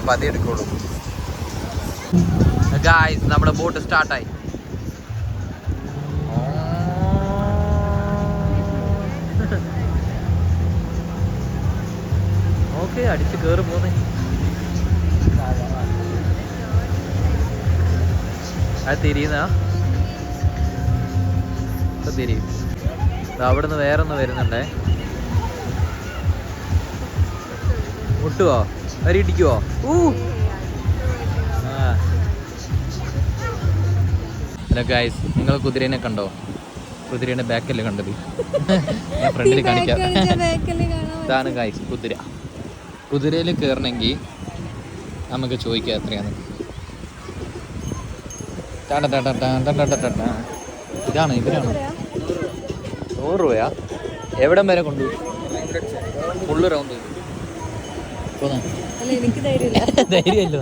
പതി എടുക്കുള്ളൂ ഗൈസ്. നമ്മുടെ ബോട്ട് സ്റ്റാർട്ടായി. ഓക്കെ, അടിച്ച് കയറി പോന്നേ. അത് തിരിയുന്ന ഇപ്പം തിരിയും. അവിടെ നിന്ന് വേറെ ഒന്ന് വരുന്നുണ്ടേ. മുട്ടുവോ? അരിയിടിക്കുവോ? ഹലോ ഗൈസ്, നിങ്ങൾ കുതിരേനെ കണ്ടോ? കുതിരയുടെ ബാക്കല്ലേ കണ്ടത്? ഞാൻ ഫ്രണ്ടിൽ കാണിക്കാം. ഇതാണ് ഗൈസ് കുതിര. കുതിരയിൽ കയറണമെങ്കിൽ നമുക്ക് ചോദിക്കാം എത്രയാണ്. ഇതാണ് ഇതിനാണ് 100 രൂപയാ. എവിടം വരെ കൊണ്ടു? Full round. ധൈര്യമില്ല,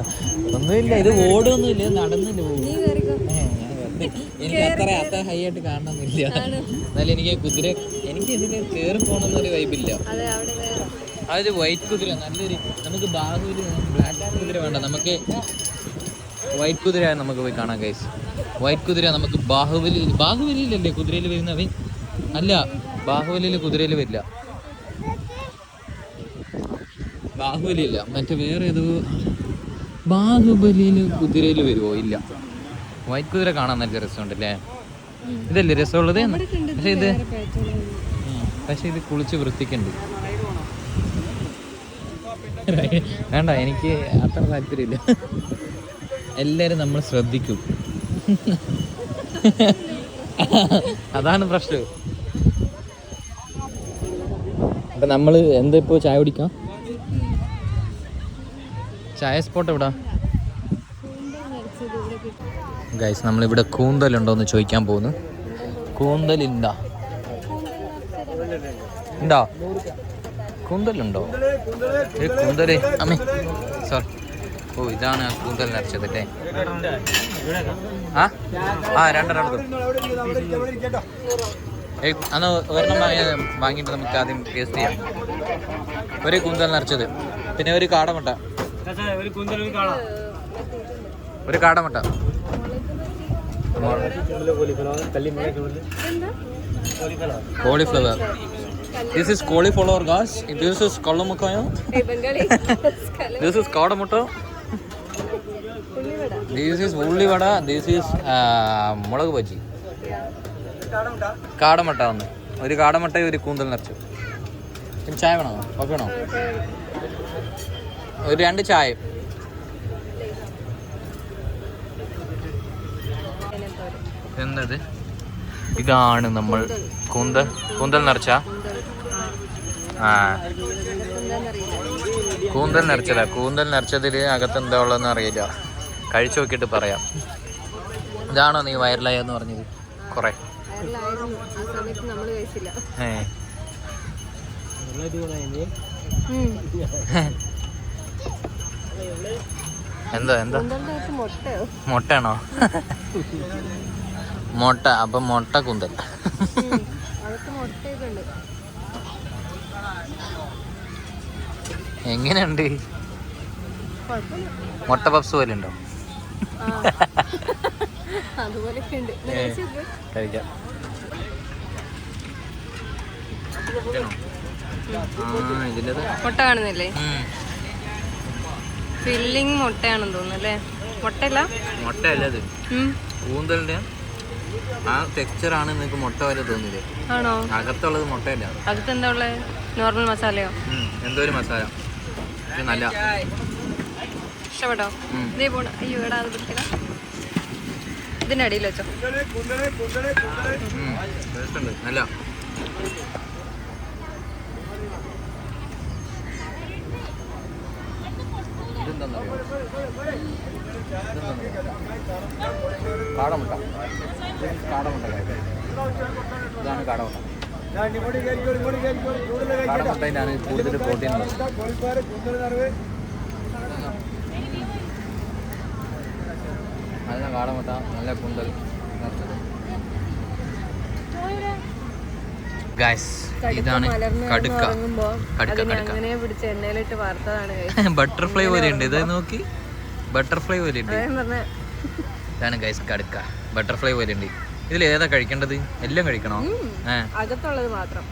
ഒന്നുമില്ല. ഇത് ഓടൊന്നുമില്ല, നടന്നില്ല പോകും. എനിക്ക് അത്ര ഹൈ ആയിട്ട് കാണണമെന്നില്ല. എന്നാലും എനിക്ക് കുതിര, എനിക്ക് ഇതിൽ കയറി പോകണമെന്നൊരു വൈബില്ല. അതൊരു വൈറ്റ് കുതിര, നല്ലൊരു. നമുക്ക് ബാഹുബലി ബ്ലാക്ക് കുതിര വേണ്ട, നമുക്ക് വൈറ്റ് കുതിര നമുക്ക് പോയി കാണാം ഗൈസ്. വൈറ്റ് കുതിര നമുക്ക് ബാഹുബലിയിലല്ലേ കുതിരയിൽ വരുന്നവൻ? അല്ല, ബാഹുബലിയിൽ കുതിരയിൽ വരില്ല. ബാഹുബലിയില്ല, മറ്റേ വേറെ ഏതോ ബാഹുബലിയിൽ കുതിരയിൽ വരുമോ? ഇല്ല. വൈറ്റ് കുതിര കാണാൻ നല്ല രസമുണ്ടല്ലേ. ഇതല്ലേ രസമുള്ളത്. പക്ഷെ ഇത് കുളിച്ച് വൃത്തിക്കുണ്ട്. വേണ്ട, എനിക്ക് അത്ര താല്പര്യമില്ല. എല്ലാരും നമ്മൾ ശ്രദ്ധിക്കും, അതാണ് പ്രശ്നം. അപ്പൊ നമ്മള് എന്താ ഇപ്പോ ചായ കുടിക്കാം? ചായ സ്പോട്ട് എവിടാ ഗൈസ്? നമ്മളിവിടെ കൂന്തലുണ്ടോന്ന് ചോദിക്കാൻ പോകുന്നു. കൂന്തലുണ്ടോ? ഉണ്ടോ? കൂന്തലുണ്ടോ? കൂന്തല് അമ്മേ സോറി. ഓ, ഇതാണ് കൂന്തൽ നിറച്ചത് അല്ലേ? ആ രണ്ടെണ്ണം അന്ന് ഒരെണ്ണം വാങ്ങിയിട്ട് നമുക്ക് ആദ്യം ടേസ്റ്റ് ചെയ്യാം. ഒരു കൂന്തൽ നിറച്ചത്, പിന്നെ ഒരു കാടമുട്ട. ഒരു കാടമുട്ട. Cauliflower. This is cauliflower, guys. This is kalamukaya. This is kadamutta. This is ulli vada. This is mulagu bhaji. കാടമുട്ട ഒന്ന്, ഒരു കാടമുട്ട, ഒരു കൂന്തൽ നിറച്ചു. പിന്നെ ചായ വേണോ? കോഫി വേണോ? ഒരു 2 ചായ. എന്നത് ഇതാണ് നമ്മൾ കൂന്തൽ നിറച്ച. കൂന്തൽ നിറച്ചതാ. കൂന്തൽ നിറച്ചതിൽ അകത്ത് എന്താ ഉള്ളതെന്ന് അറിയില്ല, കഴിച്ചു നോക്കിയിട്ട് പറയാം. ഇതാണോ നീ വൈറലായെന്ന് പറഞ്ഞത്? കുറെ എന്താ മുട്ടയാണോ? മുട്ട. അപ്പൊ മുട്ട കൂന്തൽ. എങ്ങനെയുണ്ട്? മുട്ട പപ്സ് പോലെ ഉണ്ടോ? കഴിക്കാം. മുട്ട കാണുന്നില്ലേ? ഫില്ലിങ് മുട്ടയാണെന്ന് തോന്നുന്നു അല്ലേ? മുട്ടയല്ല, മുട്ടയല്ലത് കൂന്തലിന്റെ ആ ടെക്സ്ചർ ആണ്. നിനക്ക് മുട്ട പോലെ തോന്നില്ലേ? ആണോ? അകത്തുള്ളത് മുട്ടയല്ല. അകത്ത് എന്താ ഉള്ളത്? നോർമൽ മസാലയോ? എന്തോ ഒരു മസാല. നല്ല ഇഷ്ടപ്പെട്ടോ? ഇതേ പോണ. അയ്യോ എടാ, അത് പിടിക്കല. ഇതിന്റെ അടിയിൽ വെച്ചോ. നല്ല കാടമുട്ട. ഇതാണ് കാടമുട്ട. കാടമുട്ടയിലാണ് കൂടുതൽ പ്രോട്ടീൻ ഉള്ളത്. നല്ല കാടമുട്ട, നല്ല കൂന്തൽ നിറച്ചത്. ഗൈസ്, ഇതാണ് കടുക്ക. ബട്ടർഫ്ലൈ പോലെ ഉണ്ട്. ഇത് നോക്കി, ബട്ടർഫ്ലൈ പോലെ ഉണ്ട്. ഇതാണ് ഗൈസ് കടുക്ക. ബട്ടർഫ്ലൈ പോലെ ഉണ്ട്. ഇതിൽ ഏതാ കഴിക്കേണ്ടത്? എല്ലാം കഴിക്കണോ?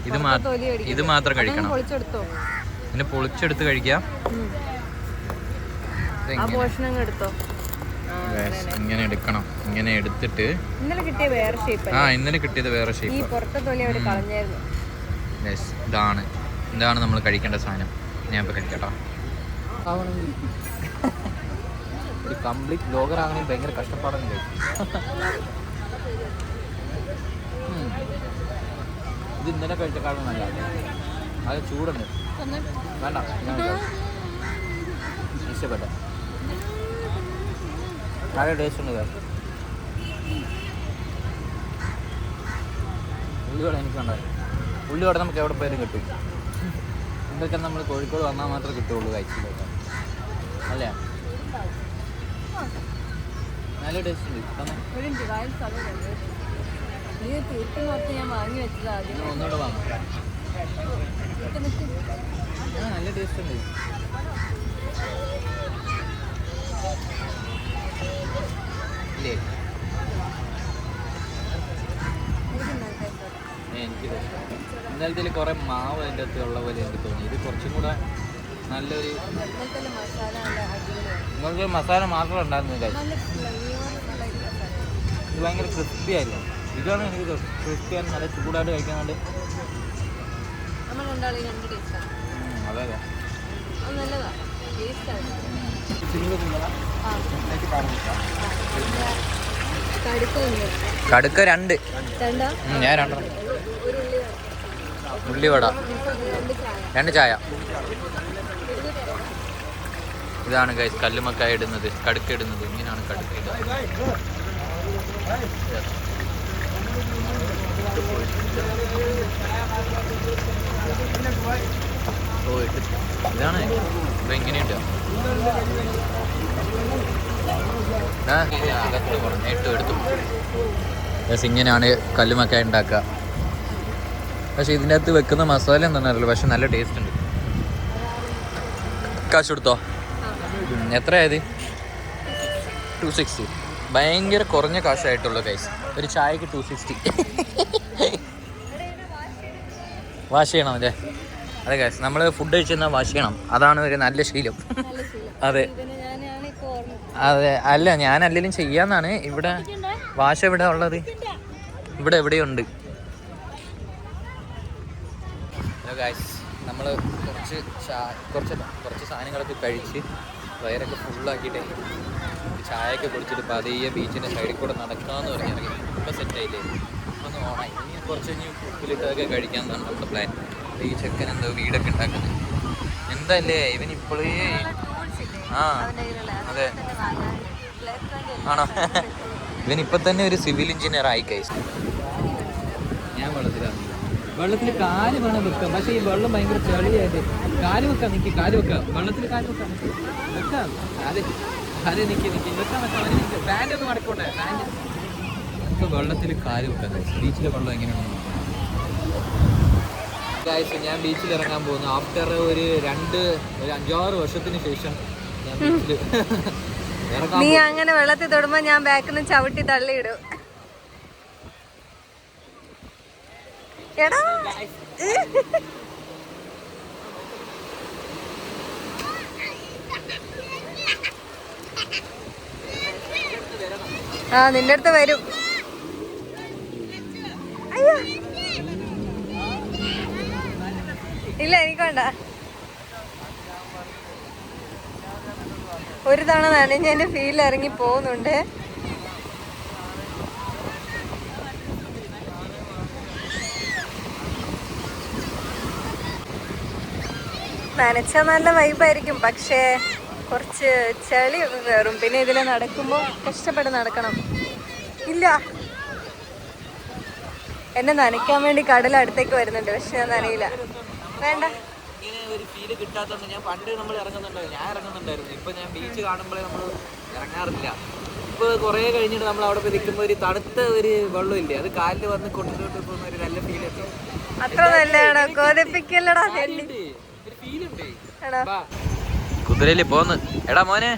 ഇത് മാത്രം കഴിക്കണം. പിന്നെ പൊളിച്ചെടുത്ത് കഴിക്കാം. ഇങ്ങനെ എടുക്കണം. ഇങ്ങനെ എടുത്തിട്ട് ഇന്നലെ കിട്ടിയത് വേറെ ഷേപ്പ്. ഇതാണ് നമ്മൾ കഴിക്കേണ്ട സാധനം. ഞാൻ ഇപ്പൊ കഴിക്കട്ടോ. ഒരു കംപ്ലീറ്റ് ബ്ലോഗർ ആകണമെങ്കിൽ ഭയങ്കര കഷ്ടപ്പാടാണ്. ഇത് ഇന്നലെ കഴിച്ചക്കാളും നല്ല. അത് ചൂടുണ്ട്. വേണ്ട, ഇഷ്ടപ്പെട്ട നല്ല ടേസ്റ്റ് ഉണ്ട്. ഉള്ളിവട എനിക്കുണ്ടായി. ഉള്ളിവട നമുക്ക് എവിടെ പോയാലും കിട്ടും. ഇതൊക്കെ നമ്മൾ കോഴിക്കോട് വന്നാൽ മാത്രമേ കിട്ടുള്ളൂ. കഴിച്ചിട്ടൊക്കെ അല്ലേ? നല്ല ടേസ്റ്റ് ഉണ്ട്. ഒന്നുകൂടെ വാങ്ങാം. നല്ല ടേസ്റ്റ് ഉണ്ട്. ഇല്ലേ? എനിക്കിത് ഇന്നലത്തെ കുറെ മാവ് അതിൻ്റെ അകത്ത് ഉള്ള പോലെ എനിക്ക് തോന്നി. ഇത് കുറച്ചും കൂടെ നല്ലൊരു നിങ്ങൾക്ക് മസാല മാത്രം ഉണ്ടായിരുന്നില്ല. ഇത് ഭയങ്കര ക്രിസ്പി ആയിരുന്നു. ഇതാണ് എനിക്ക് ക്രിസ്ത്യൻ നല്ല ചൂടായിട്ട് കഴിക്കാനുണ്ട്. അതെ അതെ കടുക്ക 2 ഞാൻ 2 ഉള്ളിവട 2 ചായ. ഇതാണ് ഗൈസ് കല്ലുമക്കായ ഇടുന്നത്, കടുക്ക ഇടുന്നത്. ഇങ്ങനെയാണ് കടുക്ക ഇടുന്നത്. ഇതാണ് ഇപ്പൊ എങ്ങനെയുണ്ട് അകത്ത് കുറഞ്ഞിട്ട് എടുത്തു. ഇങ്ങനെയാണ് കല്ലുമക്കായ ഉണ്ടാക്കുക. പക്ഷെ ഇതിൻ്റെ അകത്ത് വെക്കുന്ന മസാല എന്താണെന്ന് അറിയില്ല, പക്ഷെ നല്ല ടേസ്റ്റ് ഉണ്ട്. കാശ് കൊടുത്തോ? എത്രയായത്? 260. ഭയങ്കര കുറഞ്ഞ കാശായിട്ടുള്ളൂ ഗൈസ്. ഒരു ചായക്ക് 260. വാഷ് ചെയ്യണം അല്ലേ? അതെ ഗൈസ്, നമ്മൾ ഫുഡ് കഴിച്ചെന്നാൽ വാഷ് ചെയ്യണം. അതാണ് ഒരു നല്ല ശീലം. അതെ അതെ. അല്ല, ഞാൻ അല്ലെങ്കിലും ചെയ്യാന്നാണ്. ഇവിടെ വാഷ് എവിടെ ഉള്ളത്? ഇവിടെ എവിടെയുണ്ട്. ഹലോ ഗൈസ്, നമ്മൾ കുറച്ച് സാധനങ്ങളൊക്കെ കഴിച്ച് വയറൊക്കെ ഫുള്ളാക്കിയിട്ടേ ചായയൊക്കെ കുടിച്ചിട്ട് പതിയെ ബീച്ചിൻ്റെ സൈഡിൽ കൂടെ നടക്കാമെന്ന് പറഞ്ഞിറങ്ങി. ഇപ്പോൾ സെറ്റായില്ലേ, ഒന്ന് ഓണായി. ഇനി കുറച്ച് കഴിഞ്ഞ് ഉപ്പിലിട്ടതൊക്കെ കഴിക്കാമെന്നാണ് നമ്മുടെ പ്ലാൻ. ഈ ചെക്കൻ എന്തോ വീടൊക്കെ ഉണ്ടാക്കുന്നത് എന്തല്ലേ ഇവൻ ഇപ്പോഴേ. ആ അതെ ആണോ? ഇവൻ ഇപ്പം തന്നെ ഒരു സിവിൽ എഞ്ചിനീയർ ആയി ഗൈസ്. ഞാൻ വെള്ളത്തിൽ കാല് വേണം വെക്കാം, പക്ഷേ ഈ വെള്ളം ഭയങ്കര ചെളിയായിട്ട്. കാല് വെക്കാം, നിൽക്കി കാല് വെക്കാം, വെള്ളത്തിൽ കാല് വെക്കാം, വെക്കാം. അതെ നിൽക്കി വെക്കാൻ വെക്കാം. പാൻ്റ് ഒന്ന് മടക്കോട്ടെ, പാൻ്റ്. ഇപ്പോൾ വെള്ളത്തിൽ കാല് വെക്കാം ഗൈസ്. ബീച്ചിലെ വെള്ളം എങ്ങനെയാണ് ഗൈസ്? ഞാൻ ബീച്ചിൽ ഇറങ്ങാൻ പോകുന്നു. ആഫ്റ്റർ ഒരു 5-6 വർഷത്തിന് ശേഷം ഞാൻ ബീച്ചിൽ ഇറങ്ങാൻ. നീ അങ്ങനെ വെള്ളത്തിൽ തൊടുമ്പോ ഞാൻ ബാക്കിൽ നിന്ന് ചവിട്ടി തള്ളിയിടും. എടാ ആ നിന്റെ അടുത്ത് വരും. അയ്യോ ഇല്ല, എനിക്ക് വേണ്ട. ഒരു തവണ നനഞ്ഞതിന്റെ ഫീൽ ഇറങ്ങി പോകുന്നുണ്ട്. നനച്ചാൽ നല്ല വൈബായിരിക്കും, പക്ഷേ കുറച്ച് ചെളി കയറും. പിന്നെ ഇതിൽ നടക്കുമ്പോൾ കഷ്ടപ്പെട്ട് നടക്കണം. ഇല്ല, എന്നെ നനയ്ക്കാൻ വേണ്ടി കടൽ അടുത്തേക്ക് വരുന്നുണ്ട്, പക്ഷെ ഞാൻ നനയില്ല. വേണ്ട, ഇങ്ങനെ ഒരു ഫീല് കിട്ടാത്തതുകൊണ്ട് ഞാൻ പണ്ട് നമ്മൾ ഞാൻ ഇറങ്ങുന്നുണ്ടായിരുന്നു. ഇപ്പൊ ഞാൻ ബീച്ച് കാണുമ്പോഴേ നമ്മൾ ഇറങ്ങാറില്ല. ഇപ്പൊ കുറെ കഴിഞ്ഞിട്ട് നമ്മൾ അവിടെ പോയി നിൽക്കുമ്പോൾ ഒരു തണുത്ത ഒരു വെള്ളമില്ലേ, അത് കാലിൽ വന്ന് കൊണ്ടുപോയിട്ട് പോകുന്ന ഒരു നല്ല ഫീൽ ഉണ്ട്. അത്ര നല്ലതാണോ? കോതിപ്പിക്കല്ലടാ. കുതിരയില് പോന്ന്. എടാ മോനെ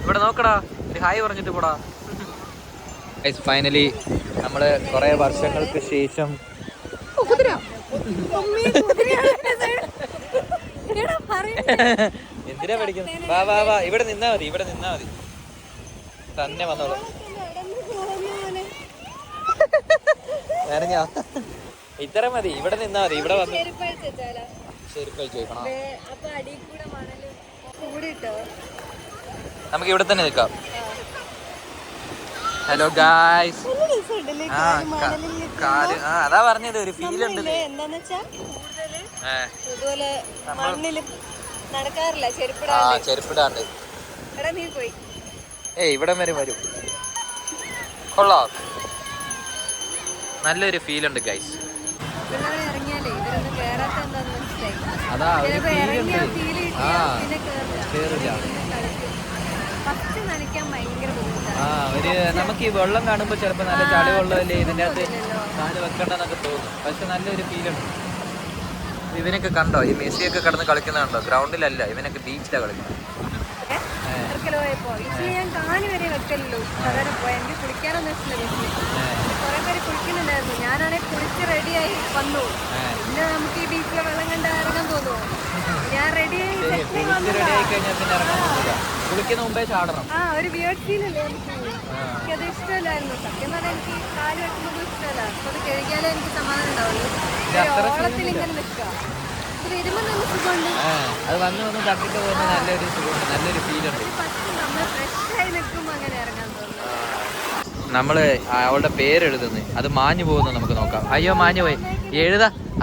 ഇവിടെ നോക്കടാ, ഒരു ഹായ് പറഞ്ഞിട്ട് പോടാ. ഫൈനലി നമ്മള് കുറെ വർഷങ്ങൾക്ക് ശേഷം എന്തിനാ പഠിക്കുന്നത്? വാ ഇവിടെ നിന്നാ മതി, തന്നെ വന്നോളൂ. ഇത്ര മതി, ഇവിടെ നിന്നാ മതി. ഇവിടെ വന്ന് ചെരുപ്പഴിച്ച് വെക്കണം. നമുക്ക് ഇവിടെ തന്നെ നിൽക്കാം. Hello guys. അതാ പറഞ്ഞത്, ഒരു ഫീൽ ഉണ്ട്. ചെരുപ്പിടാണ്ട് ഇവിടം വരെ വരും. കൊള്ളാം, നല്ലൊരു ഫീൽ ഉണ്ട് ഗൈസ്. അതാ ഒരു ഫീൽ ഉണ്ട്. കേറില്ല. നമുക്ക് ഈ വെള്ളം കാണുമ്പോൾ ചിലപ്പോൾ നല്ല ചളി വെള്ളമല്ലേ, ഇതിൻ്റെ അകത്ത് കാല് വെക്കണ്ടെന്നൊക്കെ തോന്നും. പക്ഷെ നല്ലൊരു ഫീലുണ്ട്. ഇവനൊക്കെ കണ്ടോ, ഈ മെസ്സിയൊക്കെ കിടന്ന് കളിക്കുന്നുണ്ടോ? ഗ്രൗണ്ടിലല്ല, ഇവനൊക്കെ ബീച്ചിലാണ് കളിക്കുന്നത്. ഞാനാണെങ്കിൽ കുളിച്ച് റെഡിയായി വന്നു. പിന്നെ നമുക്ക് ഈ ബീച്ചിലെ വെള്ളം കണ്ട് ഇറങ്ങാൻ തോന്നുമോ? ഞാൻ റെഡിയായി കഴിഞ്ഞാൽ പിന്നെ ഇറങ്ങാൻ തോന്നില്ല. കുളിക്കുന്ന മുമ്പേ ചാടണം. ഒരു വിയേർഡ് ഫീൽ അല്ലേ? എനിക്കത് ഇഷ്ടമല്ല. കുഴപ്പമില്ലായിരുന്നു. സത്യം പറഞ്ഞാൽ എനിക്ക് കാല് വെക്കുന്നത് ഇഷ്ടമല്ല. അപ്പൊ അത് കഴുകിയാലേ എനിക്ക് സമാധാനം ഉണ്ടാവുള്ളൂ. ഓളത്തിൽ ഇങ്ങനെ നിൽക്കുക. ഇത് വരുമ്പോ നല്ല സുഖമുണ്ട്. അത് വന്ന് തട്ടിട്ട് പോകുന്ന നല്ലൊരു സുഖമുണ്ട്, നല്ലൊരു ഫീൽ ഉണ്ട്. നമ്മൾ ഫ്രഷ് ആയി നിൽക്കുമ്പോ അങ്ങനെ ഇറങ്ങാൻ തോന്നുന്നു. നമ്മള് അവളുടെ പേരെഴുതുന്നു, അത് മാഞ്ഞു പോകുന്നു. നമുക്ക് നോക്കാം. അയ്യോ മാഞ്ഞു പോയി.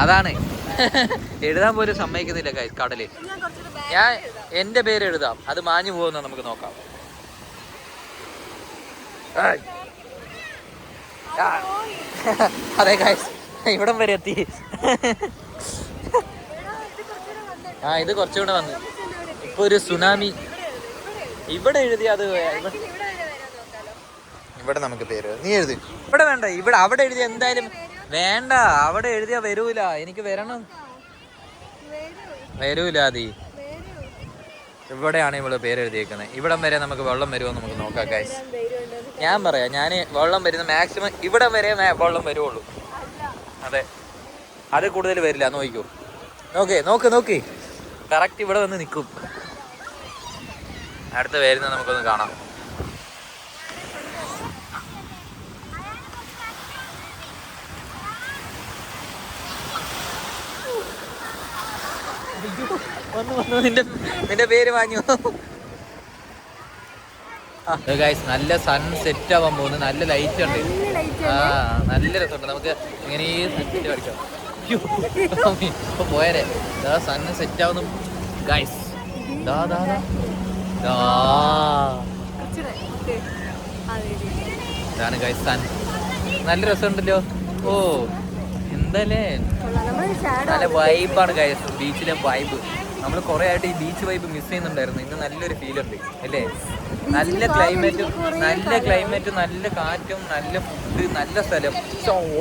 അതാണ് എഴുതാൻ പോലും സമ്മതിക്കുന്നില്ല കടല്. ഞാൻ എന്റെ പേര് എഴുതാം, അത് മാഞ്ഞു പോകുന്ന നമുക്ക് നോക്കാം. അതെ ഗൈസ്, ഇവിടം വരെ എത്തി. ഇത് കുറച്ചുകൂടെ വന്നു. ഇപ്പൊ ഒരു സുനാമി ഇവിടെ എഴുതി. അത് ഇവിടെ നമുക്ക് പേര് നീ എഴുതി. ഇവിടെ വേണ്ട, ഇവിടെ അവിടെ എഴുതിയ എന്തായാലും വേണ്ട. അവിടെ എഴുതിയാ വരൂല. എനിക്ക് വരണം, വരൂല. അതി ഇവിടെയാണ് ഇവള് പേര് എഴുതിയേക്കുന്നത്. ഇവിടം വരെ നമുക്ക് വെള്ളം വരുമോ നമുക്ക് നോക്കാം ഗൈസ്. ഞാൻ പറയാം, ഞാൻ വെള്ളം വരുന്ന മാക്സിമം ഇവിടെ വരെ വെള്ളം വരുവുള്ളൂ. അതെ, അത് കൂടുതൽ വരില്ല. നോക്കിക്കോ, നോക്ക് കറക്റ്റ് ഇവിടെ വന്ന് നിൽക്കും. അടുത്ത് വരുന്നത് നമുക്കൊന്ന് കാണാം. വന്നു നിന്റെ പേര് വാങ്ങു. ഗൈസ്, നല്ല സൺ സെറ്റ് ആവാൻ പോകുന്നു. നല്ല ലൈറ്റ് ഉണ്ട്. നല്ല രസമുണ്ട്. നമുക്ക് ഇങ്ങനെ ഈ സെറ്റ് കളിക്കാം. ഇപ്പൊ പോയാലേ സണ്ണ് സെറ്റ് ആവുന്നു ഗൈസ്. ഇതാണ് ഗൈസ് സൺ. നല്ല രസമുണ്ടല്ലോ. ഓ എന്തല്ലേ, നല്ല വൈബാണ് ഗൈസ്. ബീച്ചിലെ വൈബ് നമ്മൾ കുറെ ആയിട്ട് ഈ ബീച്ച് വൈബ് മിസ് ചെയ്യുന്നുണ്ടായിരുന്നു. ഇന്ന് നല്ലൊരു ഫീൽ ഉണ്ട് അല്ലേ? നല്ല ക്ലൈമറ്റും, നല്ല കാറ്റും, നല്ല ഫുഡ്, നല്ല സ്ഥലം.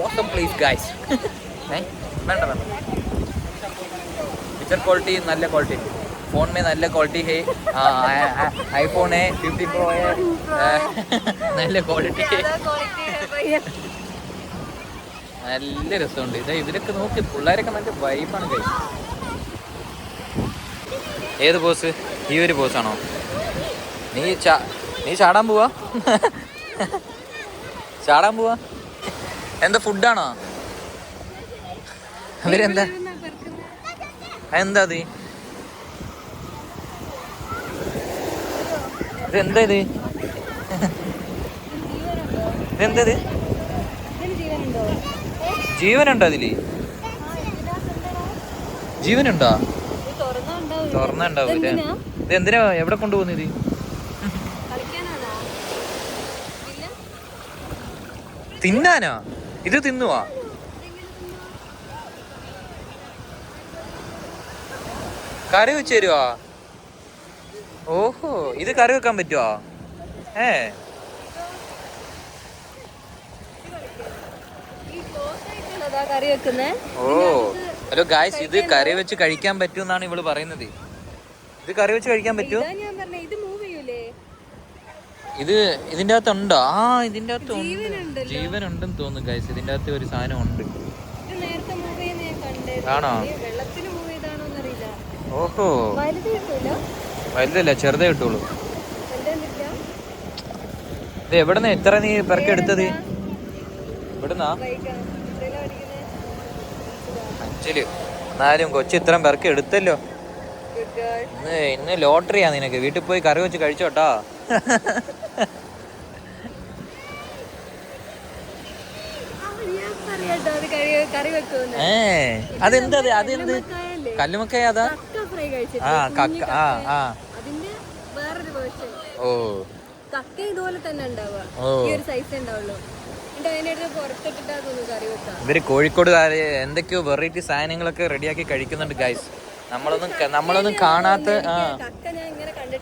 Awesome place guys. വേണ്ട पिक्चर क्वालिटी നല്ല क्वालिटी फोन में നല്ല क्वालिटी है. iPhone है 15 Pro है, നല്ല क्वालिटी है. നല്ല രസമുണ്ട്. ഇതാ ഇവരൊക്കെ നോക്കി, പിള്ളേരൊക്കെ നല്ല വൈബാണ് ഗൈസ്. ഏത് പോസ്? ഈ ഒരു പോസാണോ? നീ ചാടാൻ പോവാ? എന്താ ഫുഡാണോ? അവരെന്താ എന്താ ഇതെന്താ ഇതെന്തത്? ജീവനുണ്ടോ അതില്? ജീവനുണ്ടോ? തുറന്നുണ്ടാവും. ഇത് എന്തിനാ, എവിടെ കൊണ്ടുപോകുന്നത്? തിന്നാനോ? ഇത് തിന്നുവാ? കറി വെച്ച് തരുവാ? ഓഹോ, ഇത് കറി വെക്കാൻ പറ്റുവാ? ഓ ഹലോ ഗായ്സ്, ഇത് കറി വെച്ച് കഴിക്കാൻ പറ്റുമെന്നാണ് ഇവള് പറയുന്നത്. ഇത് കറി വെച്ച് കഴിക്കാൻ പറ്റുമോ? ഇത് ഇതിന്റെ അകത്തുണ്ടോ? ഇതിന്റെ അകത്ത് ജീവനുണ്ടെന്ന് തോന്നുന്നു ഗൈസ്. ഇതിന്റെ അകത്ത് ഒരു സാധനം ഉണ്ട്. ആണോ? ഓഹോ, വലുതല്ല, ചെറുതേ കിട്ടുള്ളൂ. ഇത് എവിടെന്നാ എത്ര നീ പെറക്കി എടുത്തത്? ഇവിടുന്നാ? 5 എന്നാലും കൊച്ചു ഇത്രയും പെറക്കി എടുത്തല്ലോ. ഇന്ന് ലോട്ടറിയാ നിനക്ക്. വീട്ടിൽ പോയി കറി വെച്ച് കഴിച്ചോട്ടാ. അതെന്താ? അതെന്ത് കല്ലുമക്കായ? അതാ കക്ക. ഓ കക്ക ഇതുപോലെ തന്നെ ഉണ്ടാവുക. ഈ ഒരു സൈസ് ഉണ്ടാവുള്ളൂ. ഇവര് കോഴിക്കോടുകാര് എന്തൊക്കെയോ വെറൈറ്റി സാധനങ്ങളൊക്കെ റെഡിയാക്കി കഴിക്കുന്നുണ്ട് ഗൈസ്. നമ്മളൊന്നും കാണാത്ത.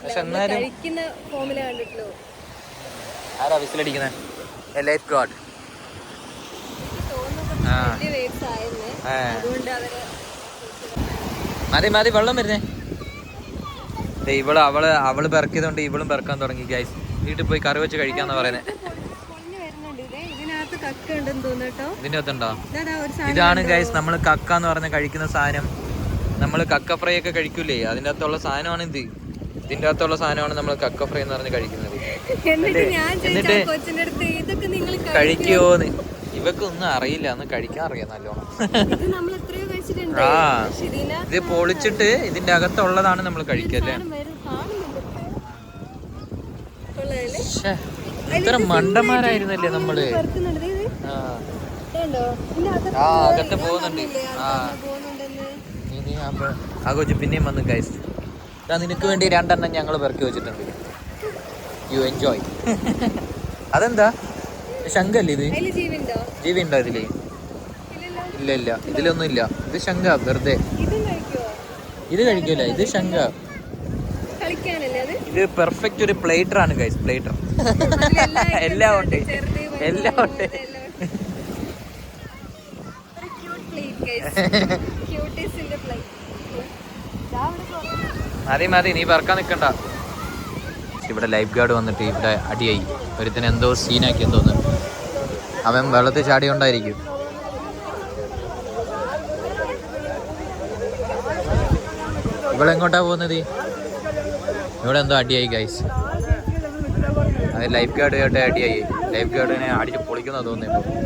പക്ഷെ എന്നാലും ആരാ വിസിലടിക്കുന്നത്? Life guard. മതി വെള്ളം വരുന്നേ. അവള് പെറക്കിയതുകൊണ്ട് ഇവളും പെറക്കാൻ തുടങ്ങി ഗൈസ്. വീട്ടിൽ പോയി കറി വെച്ച് കഴിക്കാന്ന് പറയുന്നത്. ഇതിന്റെ അകത്തുണ്ടോ? ഇതാണ് ഗൈസ് നമ്മള് കക്ക എന്ന് പറഞ്ഞ കഴിക്കുന്ന സാധനം. നമ്മള് കക്ക ഫ്രൈ ഒക്കെ കഴിക്കൂലേ, അതിന്റെ അകത്തുള്ള സാധനമാണ് ഇത്. ഇതിന്റെ അകത്തുള്ള സാധനമാണ് നമ്മൾ കക്ക ഫ്രൈ എന്ന് പറഞ്ഞ് കഴിക്കുന്നത്. എന്നിട്ട് ഇതൊക്കെ നിങ്ങൾ കഴിക്കുമോന്ന് ഇവക്കൊന്നും അറിയില്ല, ഒന്ന് കഴിക്കാൻ അറിയാം നല്ലോണം. ഇത് നമ്മൾ എത്രയോ കഴിച്ചിട്ടുണ്ട്. ആ ഇത് പൊളിച്ചിട്ട് ഇതിന്റെ അകത്തുള്ളതാണ് നമ്മൾ കഴിക്കല്ലേ. ഇത്ര മണ്ടന്മാരായിരുന്നല്ലേ നമ്മള്. അകത്ത് പോകുന്നുണ്ട്. ആ കൊച്ചു പിന്നെയും വന്ന് ഗൈസ്. നിനക്ക് വേണ്ടി 2 എണ്ണം ഞങ്ങൾ പെറുക്കി വെച്ചിട്ടുണ്ട്. You enjoy. അതെന്താ ശങ്കല്ലേ ഇത്? ജീവി ഉണ്ടോ ഇതില്? ഇല്ല ഇല്ല, ഇതിലൊന്നും ഇല്ല. ഇത് ശങ്ക വെറുതെ. ഇത് കഴിക്കൂല, ഇത് ശങ്ക. ഇത് പെർഫെക്റ്റ് ഒരു പ്ലേറ്റർ ആണ് ഗൈസ്, പ്ലേറ്റർ. എല്ലാം ഉണ്ട്, എല്ലാം ഉണ്ട്. മതി നീ പറക്കാൻ നിക്കണ്ട. ഇവിടെ ലൈഫ് ഗാർഡ് വന്നിട്ട് ഇവിടെ അടിയായി. ഒരുത്തിന് എന്തോ സീനാക്കി തോന്നുന്നു. അവൻ വെള്ളത്തിൽ ചാടിയോണ്ടായിരിക്കും. ഇവിടെ എങ്ങോട്ടാ പോകുന്നത്? ഇവിടെ എന്തോ അടിയായി ഗൈസ്. അത് ലൈഫ് ഗാർഡ് കേട്ട അടിയായി. ലൈഫ് ഗാർഡിനെ അടിച്ച് പൊളിക്കുന്ന തോന്നുന്നു.